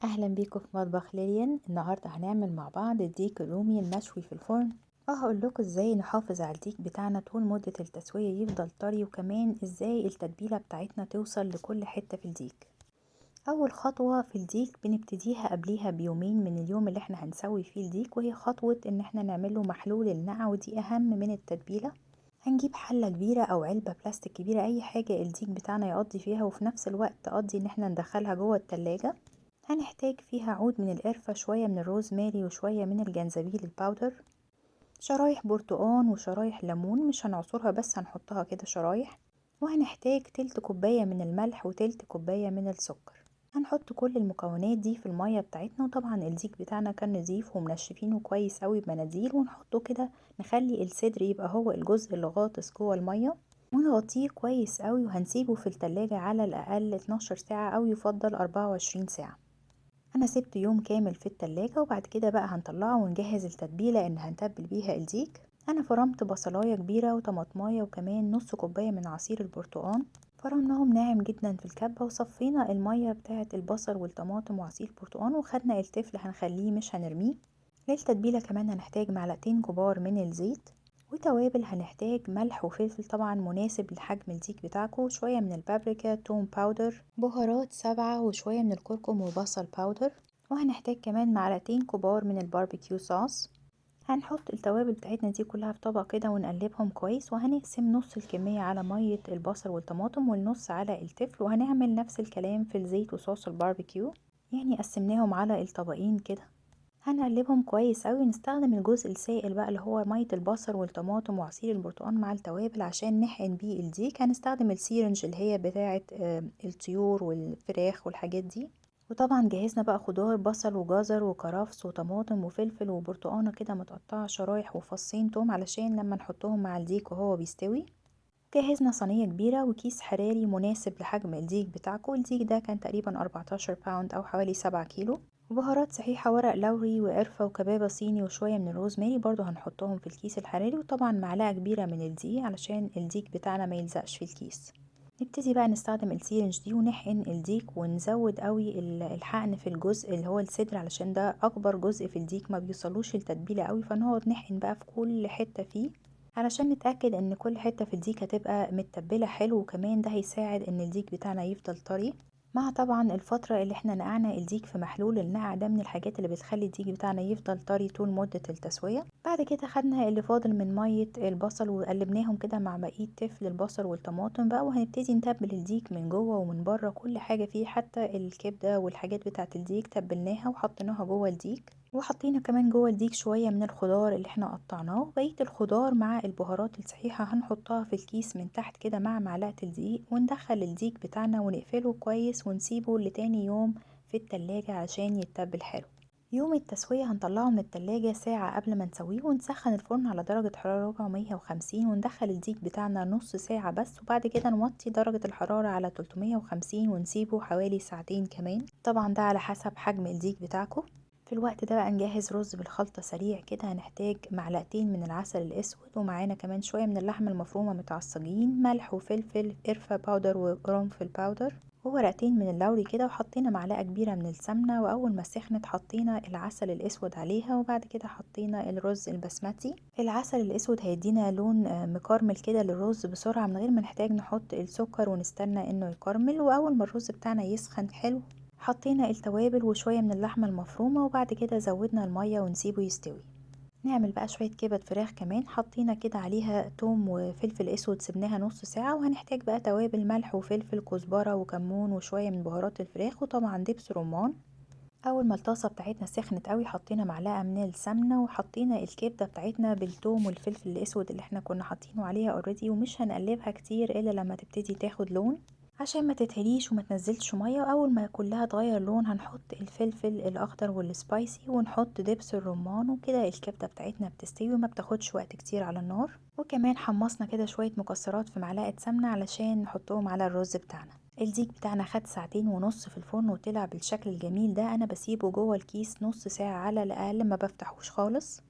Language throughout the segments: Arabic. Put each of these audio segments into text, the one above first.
اهلا بيكم في مطبخ ليليان. النهارده هنعمل مع بعض الديك الرومي المشوي في الفرن، وهقول لكم ازاي نحافظ على الديك بتاعنا طول مدة التسوية يفضل طري، وكمان ازاي التتبيلة بتاعتنا توصل لكل حتة في الديك. اول خطوة في الديك بنبتديها قبليها بيومين من اليوم اللي احنا هنسوي فيه الديك، وهي خطوة ان احنا نعمله محلول النقع، ودي اهم من التتبيلة. هنجيب حلة كبيرة او علبة بلاستيك كبيرة، اي حاجة الديك بتاعنا يقضي فيها وفي نفس الوقت تقضي ان احنا ندخلها جوه التلاجة. هنحتاج فيها عود من القرفة، شوية من الروزماري، وشوية من الجنزبيل الباودر، شرايح برتقان وشرايح ليمون، مش هنعصرها بس هنحطها كده شرايح. وهنحتاج تلت كوباية من الملح وتلت كوباية من السكر. هنحط كل المكونات دي في المية بتاعتنا، وطبعا الديك بتاعنا كان نضيف ومنشفينه كويس قوي بمناديل، ونحطه كده نخلي الصدر يبقى هو الجزء اللي غاطس جوه المية، ونغطيه كويس قوي، وهنسيبه في التلاجة على الأقل 12 ساعة أو يفضل 24 ساعة. انا سبت يوم كامل في التلاجة، وبعد كده بقى هنطلعه ونجهز التتبيلة ان هنتبل بيها الديك. انا فرمت بصلاية كبيرة وطماطماية وكمان نص كوباية من عصير البرتقال، فرمناهم ناعم جدا في الكبة، وصفينا المية بتاعة البصل والطماطم وعصير البرتقال، وخدنا التفل هنخليه مش هنرميه. للتتبيلة كمان هنحتاج معلقتين كبار من الزيت، وتوابل هنحتاج ملح وفلفل طبعا مناسب لحجم الديك بتاعكم، شوية من البابريكا، توم باودر، بهارات 7، وشوية من الكركم وبصل باودر. وهنحتاج كمان معلقتين كبار من الباربيكيو صوص. هنحط التوابل بتاعتنا دي كلها في طبق كده ونقلبهم كويس، وهنقسم نص الكمية على مية البصل والطماطم والنص على التفل، وهنعمل نفس الكلام في الزيت وصوص الباربيكيو، يعني قسمناهم على الطبقين كده. هنقلبهم كويس قوي، نستخدم الجزء السائل بقى اللي هو مية البصل والطماطم وعصير البرتقال مع التوابل عشان نحقن بيه الديك. هنستخدم السيرنج اللي هي بتاعة الطيور والفراخ والحاجات دي. وطبعا جهزنا بقى خضار، بصل وجزر وكرفس وطماطم وفلفل وبرتقانة كده متقطعة شرايح، وفصين توم علشان لما نحطهم مع الديك وهو بيستوي. جهزنا صينية كبيرة وكيس حراري مناسب لحجم الديك بتاعكم. الديك ده كان تقريبا 14 باوند أو حوالي 7 كيلو. وبهارات صحيحة، ورق لوري وقرفة وكبابة صيني وشوية من الروزماري برضو هنحطهم في الكيس الحراري، وطبعا معلقة كبيرة من الدقيق علشان الديك بتاعنا ما يلزقش في الكيس. نبتدي بقى نستخدم السيرنج دي ونحقن الديك، ونزود قوي الحقن في الجزء اللي هو الصدر علشان ده اكبر جزء في الديك، ما بيوصلوش التتبيلة قوي، فنقعد نحقن بقى في كل حتة فيه علشان نتأكد ان كل حتة في الديك هتبقى متبلة حلو، وكمان ده هيساعد ان الديك بتاعنا يفضل طري. مع طبعا الفترة اللي احنا نقعنا الديك في محلول النقع ده من الحاجات اللي بتخلي الديك بتاعنا يفضل طري طول مدة التسوية. بعد كده خدنا اللي فاضل من مية البصل وقلبناهم كده مع بقية تفل البصل والطماطم بقى، وهنبتدي نتبل الديك من جوه ومن بره، كل حاجة فيه حتى الكبدة والحاجات بتاعة الديك تبلناها وحطيناها جوه الديك. وحطينا كمان جوه الديك شوية من الخضار اللي احنا قطعناه، وبقية الخضار مع البهارات الصحيحة هنحطها في الكيس من تحت كده مع معلقة الدقيق، وندخل الديك بتاعنا ونقفله كويس ونسيبه لتاني يوم في التلاجة عشان يتبل حلو. يوم التسوية هنطلعه من التلاجة ساعة قبل ما نسويه، ونسخن الفرن على درجة حرارة 450، وندخل الديك بتاعنا نص ساعة بس، وبعد كده نوطي درجة الحرارة على 350 ونسيبه حوالي ساعتين كمان، طبعا ده على حسب حجم الديك بتاعكم. في الوقت ده بقى نجهز رز بالخلطة سريع كده. هنحتاج معلقتين من العسل الأسود، ومعانا كمان شوية من اللحمة المفرومة متعصجين، ملح وفلفل، قرفة باودر وقرنفل باودر، وورقتين من اللوري كده، وحطينا معلقة كبيرة من السمنة، وأول ما سخنت حطينا العسل الأسود عليها، وبعد كده حطينا الرز البسمتي. العسل الأسود هيدينا لون مكرمل كده للرز بسرعة من غير ما نحتاج نحط السكر ونستنى انه يكرمل. وأول ما الرز بتاعنا يسخن حلو حطينا التوابل وشوية من اللحمة المفرومة، وبعد كده زودنا المية ونسيبه يستوي. نعمل بقى شوية كبد فراخ كمان، حطينا كده عليها توم وفلفل اسود، سبناها نص ساعة. وهنحتاج بقى توابل ملح وفلفل، كزبرة وكمون وشوية من بهارات الفراخ، وطبعا دبس رمان. اول ما الطاسة بتاعتنا سخنت قوي حطينا معلقة من السمنة، وحطينا الكبدة بتاعتنا بالثوم والفلفل الاسود اللي احنا كنا حاطينه عليها اوريدي، ومش هنقلبها كتير الا لما تبتدي تاخد لون عشان ما تتهريش وما تنزلش ميه. واول ما كلها تغير لون هنحط الفلفل الاخضر والسبايسي، ونحط دبس الرمان، وكده الكبده بتاعتنا بتستوي وما بتاخدش وقت كتير على النار. وكمان حمصنا كده شويه مكسرات في معلقه سمنه علشان نحطهم على الرز بتاعنا. الديك بتاعنا خد ساعتين ونص في الفرن وطلع بالشكل الجميل ده. انا بسيبه جوه الكيس نص ساعه على الاقل، ما بفتحوش خالص.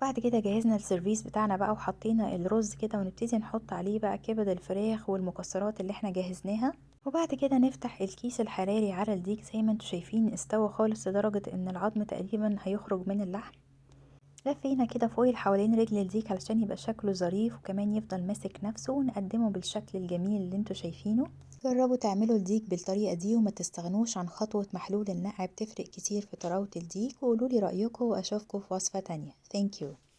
بعد كده جهزنا السيرفيس بتاعنا بقى وحطينا الرز كده، ونبتدي نحط عليه بقى كبد الفراخ والمكسرات اللي احنا جهزناها. وبعد كده نفتح الكيس الحراري على الديك زي ما انتوا شايفين استوى خالص لدرجة ان العظم تقريبا هيخرج من اللحم. لفينا كده فويل حوالين رجل الديك علشان يبقى شكله ظريف وكمان يفضل ماسك نفسه ونقدمه بالشكل الجميل اللي انتوا شايفينه. جربوا تعملوا الديك بالطريقة دي وما تستغنوش عن خطوة محلول النقع، بتفرق كتير في طراوة الديك. وقولولي رأيكم واشوفكم في وصفة تانية. Thank you.